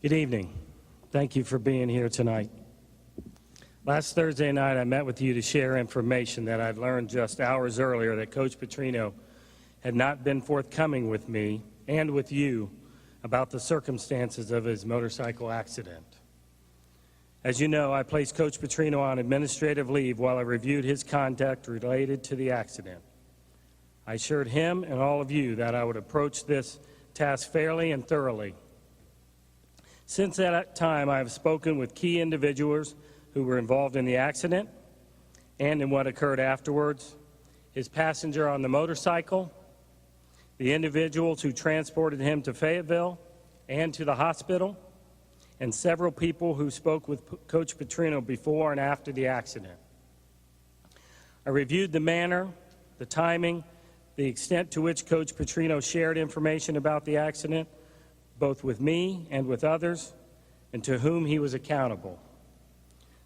Good evening. Thank you for being here tonight. Last Thursday night, I met with you to share information that I'd learned just hours earlier that Coach Petrino had not been forthcoming with me and with you about the circumstances of his motorcycle accident. As you know, I placed Coach Petrino on administrative leave while I reviewed his conduct related to the accident. I assured him and all of you that I would approach this task fairly and thoroughly. Since that time, I have spoken with key individuals who were involved in the accident and in what occurred afterwards, his passenger on the motorcycle, the individuals who transported him to Fayetteville and to the hospital, and several people who spoke with Coach Petrino before and after the accident. I reviewed the manner, the timing, the extent to which Coach Petrino shared information about the accident, both with me and with others, and to whom he was accountable.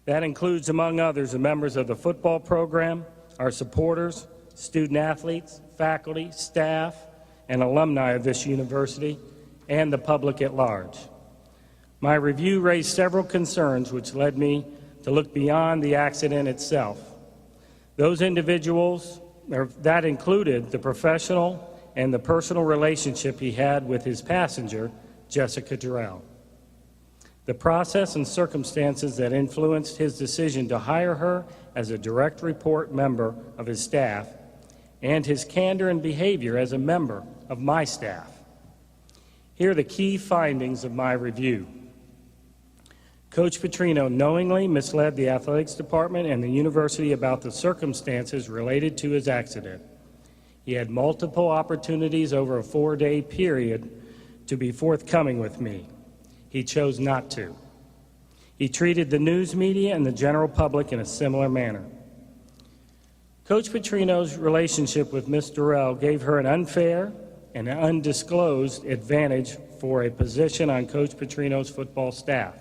That includes, among others, the members of the football program, our supporters, student-athletes, faculty, staff, and alumni of this university, and the public at large. My review raised several concerns which led me to look beyond the accident itself. Those individuals, that included the professional and the personal relationship he had with his passenger, Jessica Durrell. The process and circumstances that influenced his decision to hire her as a direct report member of his staff, and his candor and behavior as a member of my staff. Here are the key findings of my review. Coach Petrino knowingly misled the athletics department and the university about the circumstances related to his accident. He had multiple opportunities over a 4-day period to be forthcoming with me. He chose not to. He treated the news media and the general public in a similar manner. Coach Petrino's relationship with Ms. Durrell gave her an unfair and undisclosed advantage for a position on Coach Petrino's football staff.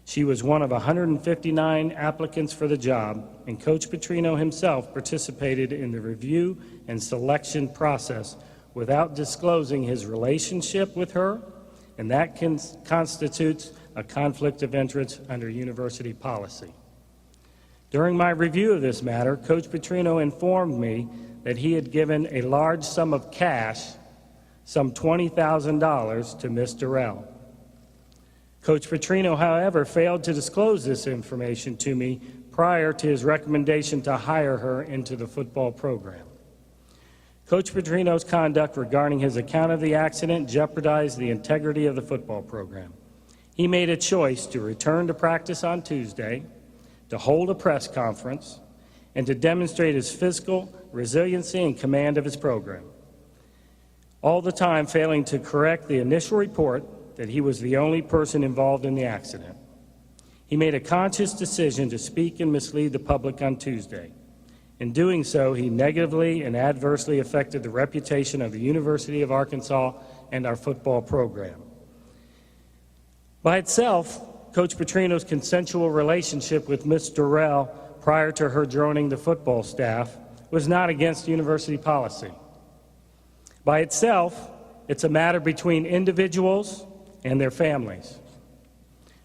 She was one of 159 applicants for the job, and Coach Petrino himself participated in the review and selection process without disclosing his relationship with her, and that constitutes a conflict of interest under university policy. During my review of this matter, Coach Petrino informed me that he had given a large sum of cash, some $20,000, to Ms. Durrell. Coach Petrino, however, failed to disclose this information to me prior to his recommendation to hire her into the football program. Coach Petrino's conduct regarding his account of the accident jeopardized the integrity of the football program. He made a choice to return to practice on Tuesday, to hold a press conference, and to demonstrate his physical resiliency and command of his program, all the time failing to correct the initial report that he was the only person involved in the accident. He made a conscious decision to speak and mislead the public on Tuesday. In doing so, he negatively and adversely affected the reputation of the University of Arkansas and our football program. By itself, Coach Petrino's consensual relationship with Ms. Durrell prior to her joining the football staff was not against university policy. By itself, it's a matter between individuals and their families.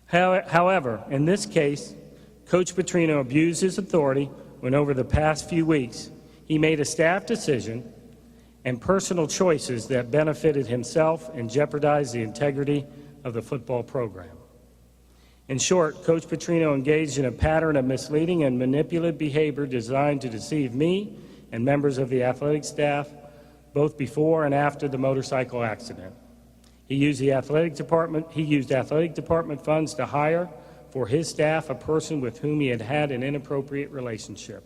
However, in this case, Coach Petrino abused his authority when over the past few weeks he made a staff decision and personal choices that benefited himself and jeopardized the integrity of the football program. In short, Coach Petrino engaged in a pattern of misleading and manipulative behavior designed to deceive me and members of the athletic staff both before and after the motorcycle accident. He used athletic department funds to hire for his staff a person with whom he had had an inappropriate relationship.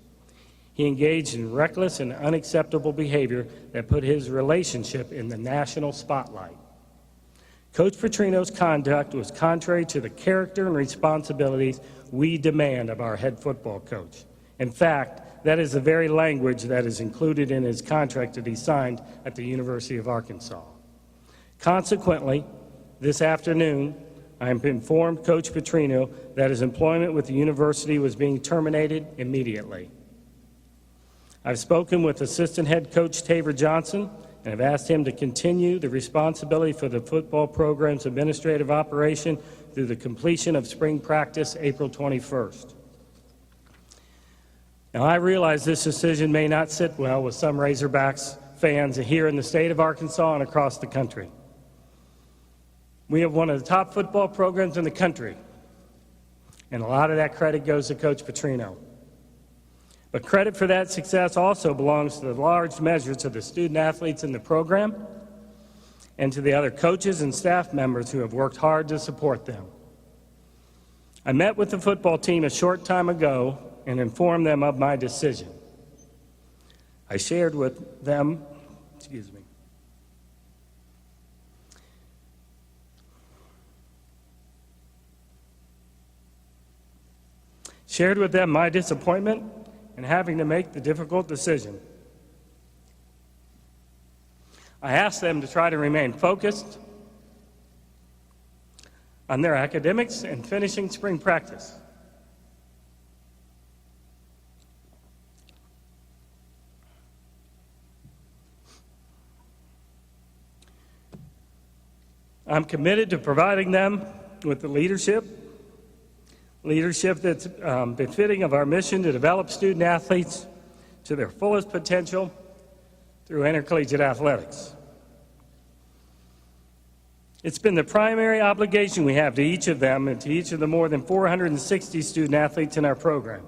He engaged in reckless and unacceptable behavior that put his relationship in the national spotlight. Coach Petrino's conduct was contrary to the character and responsibilities we demand of our head football coach. In fact, that is the very language that is included in his contract that he signed at the University of Arkansas. Consequently, this afternoon, I am informed Coach Petrino that his employment with the university was being terminated immediately. I've spoken with Assistant Head Coach Taver Johnson and have asked him to continue the responsibility for the football program's administrative operation through the completion of spring practice April 21st. Now, I realize this decision may not sit well with some Razorbacks fans here in the state of Arkansas and across the country. We have one of the top football programs in the country, and a lot of that credit goes to Coach Petrino. But credit for that success also belongs to the large measures of the student athletes in the program and to the other coaches and staff members who have worked hard to support them. I met with the football team a short time ago and informed them of my decision. I shared with them, my disappointment in having to make the difficult decision. I asked them to try to remain focused on their academics and finishing spring practice. I'm committed to providing them with the leadership that's befitting of our mission to develop student athletes to their fullest potential through intercollegiate athletics. It's been the primary obligation we have to each of them and to each of the more than 460 student athletes in our program.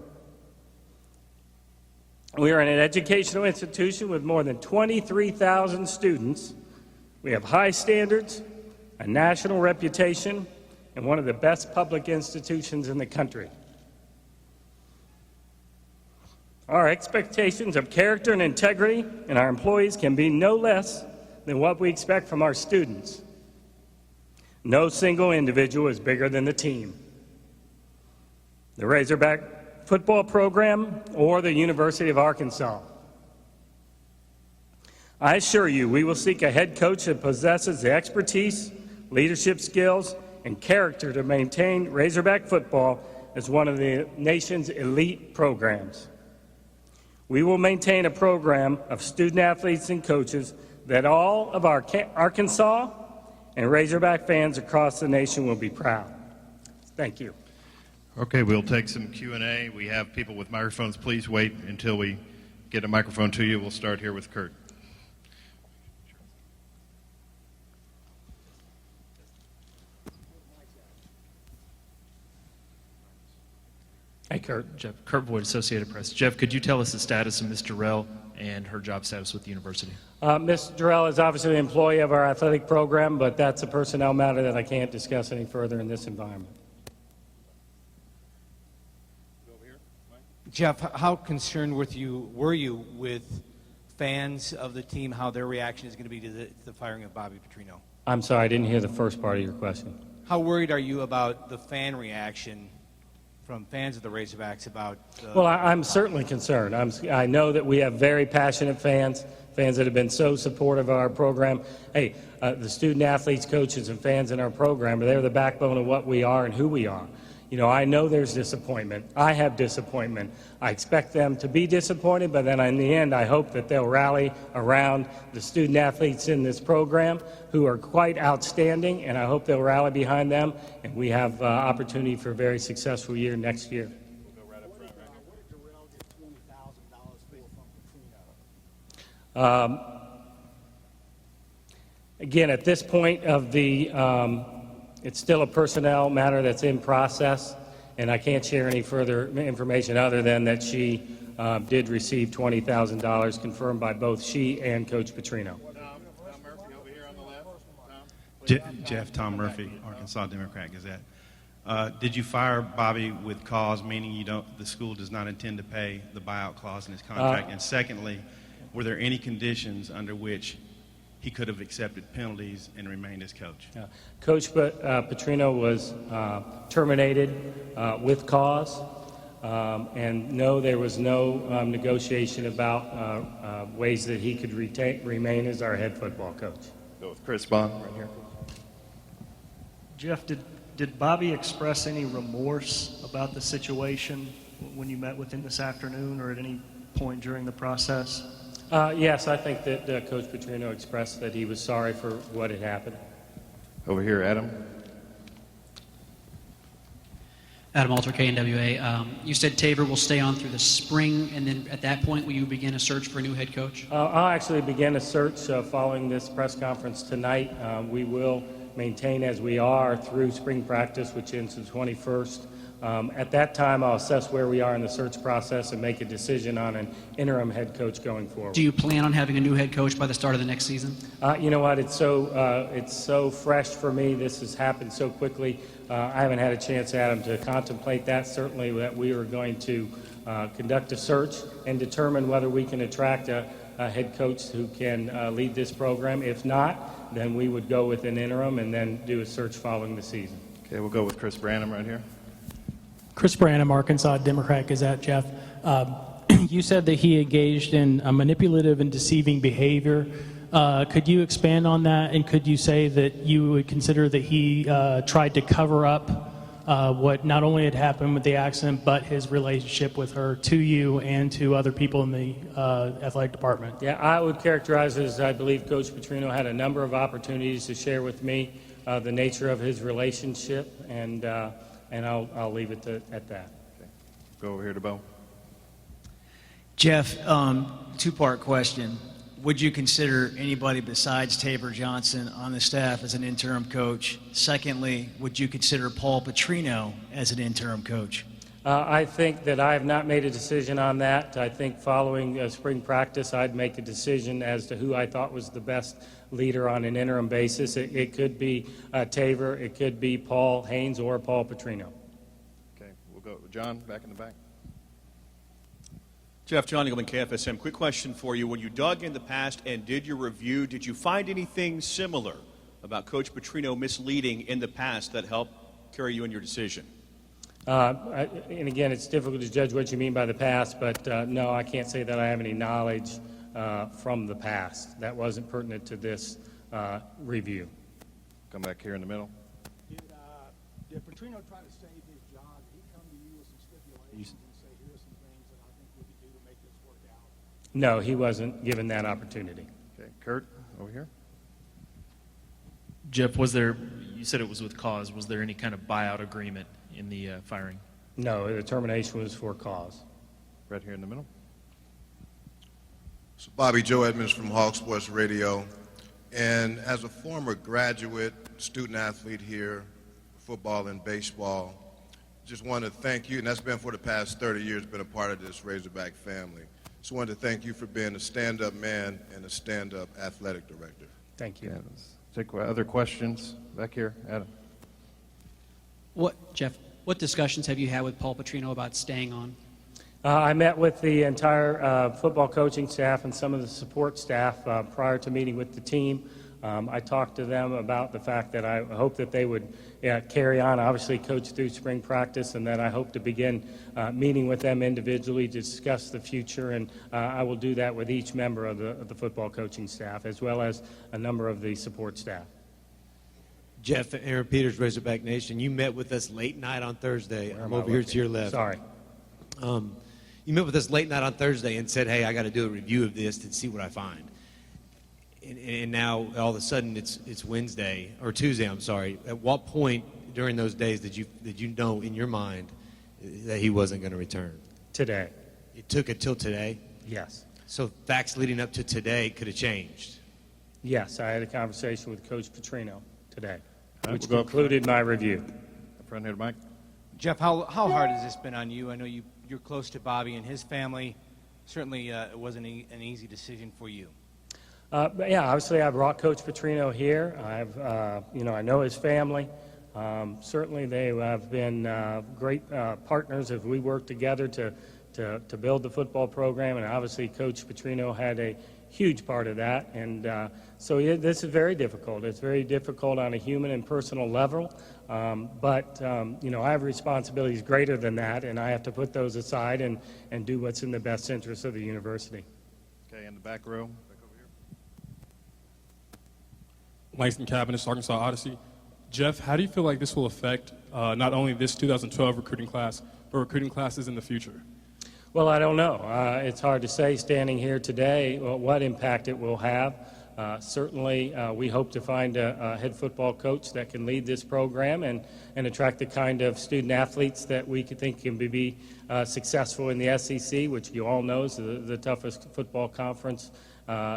We are an educational institution with more than 23,000 students. We have high standards, a national reputation, and one of the best public institutions in the country. Our expectations of character and integrity in our employees can be no less than what we expect from our students. No single individual is bigger than the team. The Razorback football program or the University of Arkansas. I assure you, we will seek a head coach that possesses the expertise, leadership skills, and character to maintain Razorback football as one of the nation's elite programs. We will maintain a program of student athletes and coaches that all of our Arkansas and Razorback fans across the nation will be proud. Thank you. Okay, we'll take some Q&A. We have people with microphones. Please wait until we get a microphone to you. We'll start here with Kurt. Hey, Kurt. Jeff, Kurt Boyd, Associated Press. Jeff, could you tell us the status of Ms. Durrell and her job status with the university? Ms. Durrell is obviously an employee of our athletic program, but that's a personnel matter that I can't discuss any further in this environment. Jeff, how concerned were you with fans of the team, how their reaction is going to be to the firing of Bobby Petrino? I'm sorry, I didn't hear the first part of your question. How worried are you about the fan reaction from fans of the Razorbacks about... Well, I'm certainly concerned. I know that we have very passionate fans that have been so supportive of our program. Hey, the student athletes, coaches, and fans in our program, they're the backbone of what we are and who we are. You know, I know there's disappointment. I have disappointment. I expect them to be disappointed, but then in the end, I hope that they'll rally around the student athletes in this program who are quite outstanding, and I hope they'll rally behind them, and we have opportunity for a very successful year next year. We'll go right up front. What did Durrell get $20,000 for from Petrino? Again, at this point of the it's still a personnel matter that's in process, and I can't share any further information other than that she did receive $20,000 confirmed by both she and Coach Petrino. Tom Murphy over here on the left. Jeff, Tom Murphy, Arkansas Democrat Gazette. Did you fire Bobby with cause, meaning the school does not intend to pay the buyout clause in his contract? And secondly, were there any conditions under which he could have accepted penalties and remained as coach? Coach Petrino was terminated with cause, and no, there was no negotiation about ways that he could remain as our head football coach. Go with Chris Bond right here. Jeff, did Bobby express any remorse about the situation when you met with him this afternoon or at any point during the process? Yes, I think that Coach Petrino expressed that he was sorry for what had happened. Over here, Adam. Adam Alter, KNWA. You said Taver will stay on through the spring, and then at that point, will you begin a search for a new head coach? I'll actually begin a search following this press conference tonight. We will maintain as we are through spring practice, which ends the 21st. At that time, I'll assess where we are in the search process and make a decision on an interim head coach going forward. Do you plan on having a new head coach by the start of the next season? You know what? It's so fresh for me. This has happened so quickly. I haven't had a chance, Adam, to contemplate that. Certainly that we are going to conduct a search and determine whether we can attract a head coach who can lead this program. If not, then we would go with an interim and then do a search following the season. Okay, we'll go with Chris Branham right here. Chris Branham, Arkansas Democrat Gazette. Jeff, you said that he engaged in a manipulative and deceiving behavior. Could you expand on that, and could you say that you would consider that he tried to cover up what not only had happened with the accident, but his relationship with her to you and to other people in the athletic department? Yeah, I would characterize it as I believe Coach Petrino had a number of opportunities to share with me the nature of his relationship, and I'll leave it at that. Okay. Go over here to Bo. Jeff, two-part question. Would you consider anybody besides Taver Johnson on the staff as an interim coach? Secondly, would you consider Paul Petrino as an interim coach? I think that I have not made a decision on that. I think following spring practice, I'd make a decision as to who I thought was the best leader on an interim basis. It could be Taver, it could be Paul Haynes, or Paul Petrino. Okay, we'll go John back in the back. Jeff, John Engelman, KFSM. Quick question for you. When you dug in the past and did your review, did you find anything similar about Coach Petrino misleading in the past that helped carry you in your decision? And again, it's difficult to judge what you mean by the past, but no, I can't say that I have any knowledge from the past. That wasn't pertinent to this review. Come back here in the middle. Did Petrino try to save his job? Did he come to you with some stipulations and say, here are some things that I think we could do to make this work out? No, he wasn't given that opportunity. Okay, Kurt, over here. Jeff, you said it was with cause. Was there any kind of buyout agreement in the firing? No, the termination was for cause. Right here in the middle. So Bobby, Joe Edmonds from Hawk Sports Radio. And as a former graduate, student athlete here, football and baseball, just want to thank you, and that's been for the past 30 years, been a part of this Razorback family. Just wanted to thank you for being a stand-up man and a stand-up athletic director. Thank you. Okay, let's take other questions back here. Adam. Jeff, what discussions have you had with Paul Petrino about staying on? I met with the entire football coaching staff and some of the support staff prior to meeting with the team. I talked to them about the fact that I hope that they would carry on, obviously coach through spring practice, and that I hope to begin meeting with them individually to discuss the future, and I will do that with each member of the football coaching staff, as well as a number of the support staff. Jeff, Aaron Peters, Razorback Nation, you met with us late night on Thursday. I'm over here to your left. Sorry. You met with us late night on Thursday and said, hey, I got to do a review of this to see what I find. And now all of a sudden it's Wednesday or Tuesday. I'm sorry. At what point during those days did you know in your mind that he wasn't going to return? Today. It took until today. Yes. So facts leading up to today could have changed. Yes, I had a conversation with Coach Petrino today, which we'll go concluded my review. Up front here, Mike. Jeff, how hard has this been on you? I know you're close to Bobby and his family. Certainly, it wasn't an easy decision for you. Yeah, obviously I brought Coach Petrino here. I know his family. Certainly they have been great partners as we work together to build the football program, and obviously Coach Petrino had a huge part of that. And this is very difficult. It's very difficult on a human and personal level. But I have responsibilities greater than that, and I have to put those aside and do what's in the best interest of the university. Okay, in the back row. Back over here. Langston Cabinet, Arkansas Odyssey. Jeff, how do you feel like this will affect not only this 2012 recruiting class, but recruiting classes in the future? Well, I don't know. It's hard to say standing here today what impact it will have. Certainly, we hope to find a head football coach that can lead this program and attract the kind of student athletes that we could think can be successful in the SEC, which you all know is the toughest football conference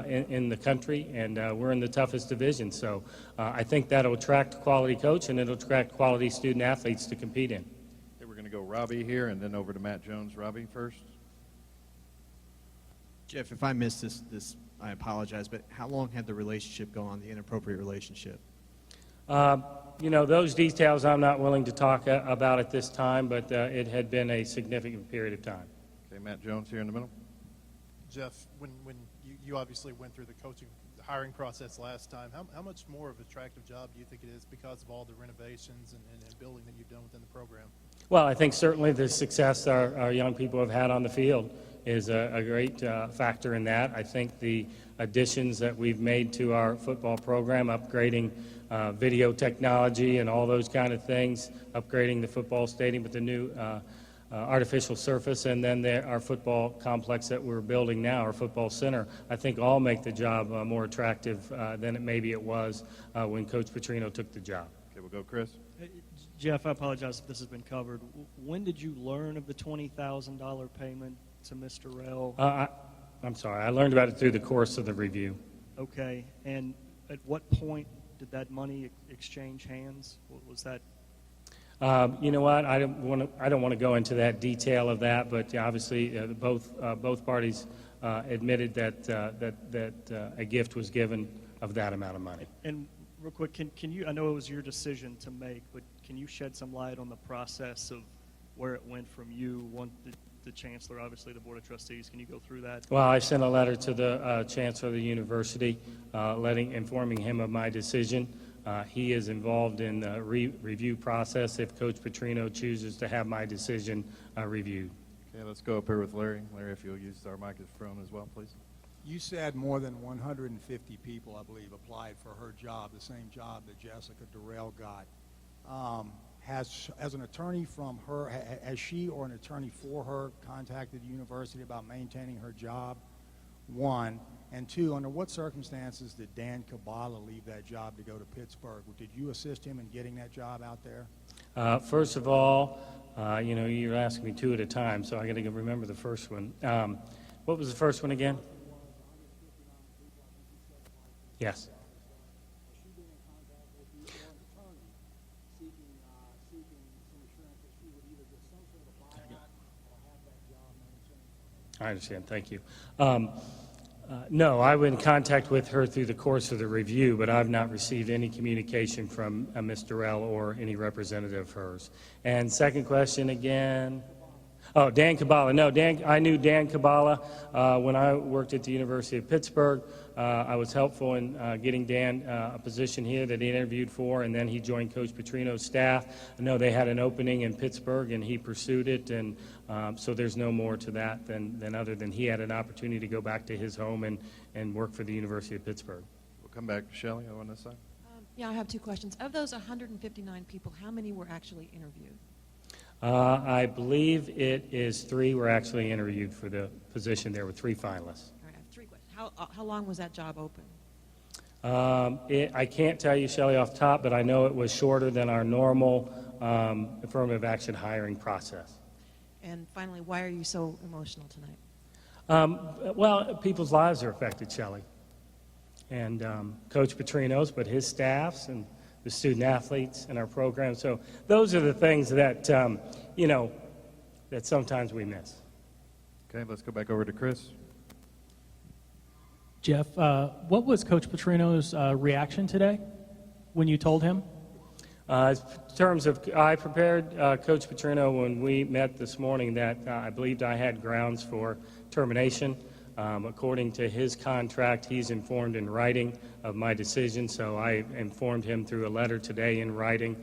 in the country, and we're in the toughest division. So I think that'll attract a quality coach, and it'll attract quality student athletes to compete in. Okay, we're going to go Robbie here and then over to Matt Jones. Robbie first. Jeff, if I missed this, I apologize, but how long had the relationship gone, the inappropriate relationship? You know, those details I'm not willing to talk about at this time, but it had been a significant period of time. Okay, Matt Jones here in the middle. Jeff, when you obviously went through the hiring process last time, how much more of an attractive job do you think it is because of all the renovations and building that you've done within the program? Well, I think certainly the success our young people have had on the field is a great factor in that. I think the additions that we've made to our football program, upgrading video technology and all those kind of things, upgrading the football stadium with the new artificial surface, and then our football complex that we're building now, our football center, I think all make the job more attractive than maybe it was when Coach Petrino took the job. Okay, we'll go Chris. Jeff, I apologize if this has been covered. When did you learn of the $20,000 payment to Mr. Rell? I'm sorry, I learned about it through the course of the review. Okay, and at what point did that money exchange hands? What was that? You know what? I don't want to go into that detail of that, but obviously both parties admitted that a gift was given of that amount of money. And real quick, can you? I know it was your decision to make, but can you shed some light on the process of where it went from you, the Chancellor, obviously the Board of Trustees? Can you go through that? Well, I sent a letter to the Chancellor of the University, informing him of my decision. He is involved in the review process if Coach Petrino chooses to have my decision reviewed. Okay, let's go up here with Larry. Larry, if you'll use our microphone as well, please. You said more than 150 people, I believe, applied for her job, the same job that Jessica Durrell got. As an attorney from her, has she or an attorney for her contacted the university about maintaining her job? One. And two, under what circumstances did Dan Kabbalah leave that job to go to Pittsburgh? Did you assist him in getting that job out there? First of all, you know, you're asking me two at a time, so I got to remember the first one. What was the first one again? Yes. I understand. Thank you. No, I was in contact with her through the course of the review, but I've not received any communication from Ms. Durrell or any representative of hers. And second question again. Oh, Dan Kabbalah. No, I knew Dan Kabbalah when I worked at the University of Pittsburgh. I was helpful in getting Dan a position here that he interviewed for, and then he joined Coach Petrino's staff. I know they had an opening in Pittsburgh, and he pursued it, and so there's no more to that than other than he had an opportunity to go back to his home and work for the University of Pittsburgh. We'll come back to Shelley on this side. Yeah, I have two questions. Of those 159 people, how many were actually interviewed? I believe it is 3 were actually interviewed for the position. There were 3 finalists. All right, I have 3 questions. How long was that job open? I can't tell you, Shelley, off the top, but I know it was shorter than our normal affirmative action hiring process. And finally, why are you so emotional tonight? Well, people's lives are affected, Shelley. And Coach Petrino's, but his staffs and the student athletes in our program. So those are the things that, you know, that sometimes we miss. Okay, let's go back over to Chris. Jeff, what was Coach Petrino's reaction today when you told him? In terms of, I prepared Coach Petrino when we met this morning that I believed I had grounds for termination. According to his contract, he's informed in writing of my decision, so I informed him through a letter today in writing.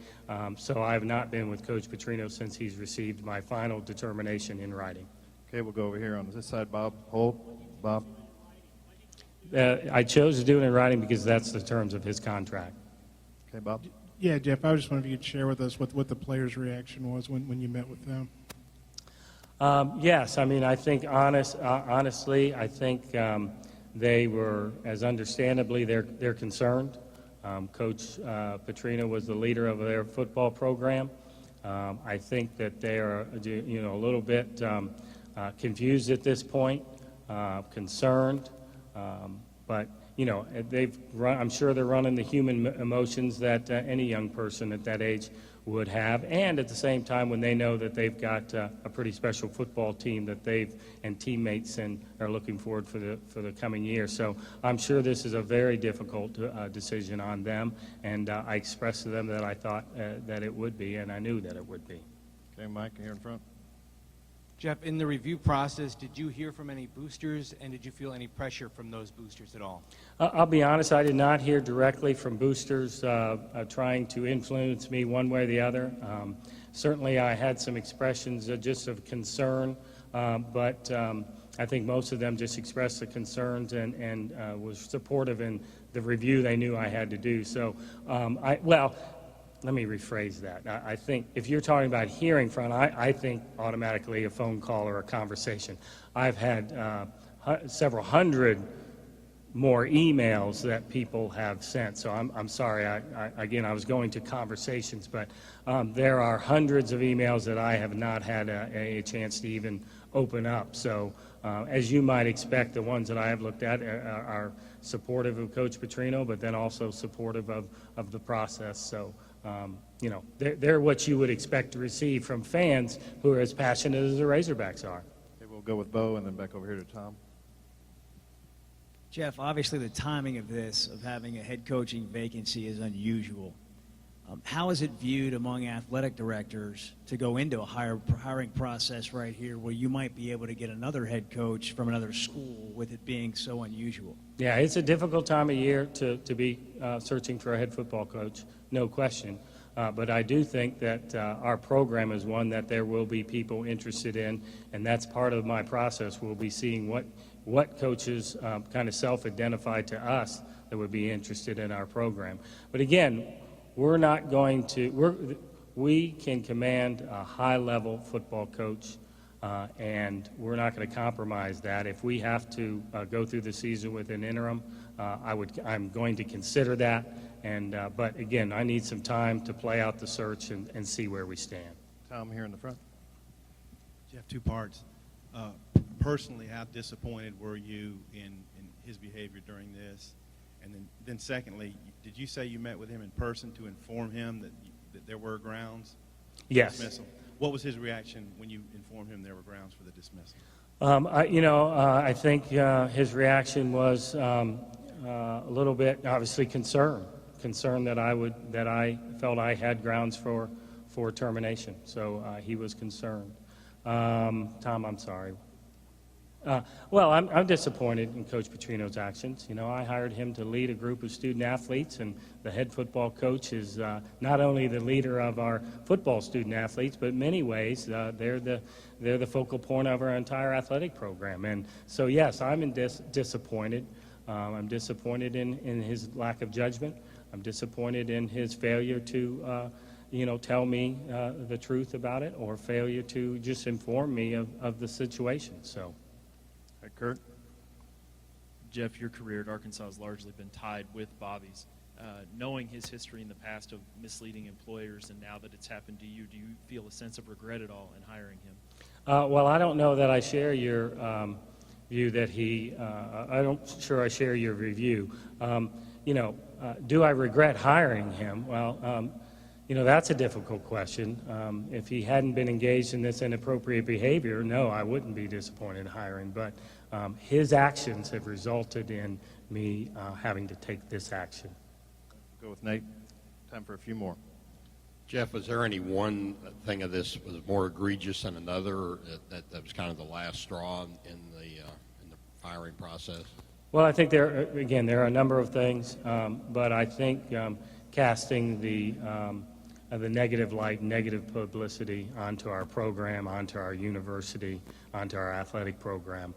So I have not been with Coach Petrino since he's received my final determination in writing. Okay, we'll go over here on this side. Bob Holt. Bob. I chose to do it in writing because that's the terms of his contract. Okay, Bob. Yeah, Jeff, I was just wondering if you could share with us what the players' reaction was when you met with them. Yes, I mean, I think honestly, I think they were, as understandably, they're concerned. Coach Petrino was the leader of their football program. I think that they are, a little bit confused at this point, concerned, but I'm sure they're running the human emotions that any young person at that age would have, and at the same time when they know that they've got a pretty special football team that and teammates and are looking forward for the coming year. So I'm sure this is a very difficult decision on them, and I expressed to them that I thought that it would be, and I knew that it would be. Okay, Mike, here in front. Jeff, in the review process, did you hear from any boosters, and did you feel any pressure from those boosters at all? I'll be honest, I did not hear directly from boosters trying to influence me one way or the other. Certainly I had some expressions just of concern, but I think most of them just expressed the concerns and was supportive in the review they knew I had to do. So, let me rephrase that. I think if you're talking about hearing from, I think automatically a phone call or a conversation. I've had several hundred more emails that people have sent. So I'm sorry. I was going to conversations, but there are hundreds of emails that I have not had a chance to even open up. So as you might expect, the ones that I have looked at are supportive of Coach Petrino, but then also supportive of the process. So. They're what you would expect to receive from fans who are as passionate as the Razorbacks are. Okay, we'll go with Bo and then back over here to Tom. Jeff, obviously the timing of this, of having a head coaching vacancy, is unusual. How is it viewed among athletic directors to go into a hiring process right here where you might be able to get another head coach from another school with it being so unusual? Yeah, it's a difficult time of year to be searching for a head football coach, no question. But I do think that our program is one that there will be people interested in, and that's part of my process. We'll be seeing what coaches kind of self-identify to us that would be interested in our program. But again, we're not going to, we can command a high-level football coach, and we're not going to compromise that. If we have to go through the season with an interim, I'm going to consider that. But again, I need some time to play out the search and see where we stand. Tom, here in the front. Jeff, two parts. Personally, how disappointed were you in his behavior during this? And then secondly, did you say you met with him in person to inform him that there were grounds for Yes. dismissal? What was his reaction when you informed him there were grounds for the dismissal? I think his reaction was a little bit, obviously, concern that I felt I had grounds for termination. So he was concerned. Tom, I'm sorry. I'm disappointed in Coach Petrino's actions. I hired him to lead a group of student athletes, and the head football coach is not only the leader of our football student athletes, but in many ways they're the focal point of our entire athletic program. And so, yes, I'm disappointed. I'm disappointed in his lack of judgment. I'm disappointed in his failure to tell me the truth about it, or failure to just inform me of the situation. So. Kurt? Jeff, your career at Arkansas has largely been tied with Bobby's. Knowing his history in the past of misleading employers, and now that it's happened to you, do you feel a sense of regret at all in hiring him? I don't know that I share your view that I share your review. Do I regret hiring him? That's a difficult question. If he hadn't been engaged in this inappropriate behavior, no, I wouldn't be disappointed in hiring. But his actions have resulted in me having to take this action. Go with Nate. Time for a few more. Jeff, was there any one thing of this was more egregious than another that was kind of the last straw in the firing process? Well, I think there are a number of things, but I think casting the negative light, negative publicity onto our program, onto our university, onto our athletic program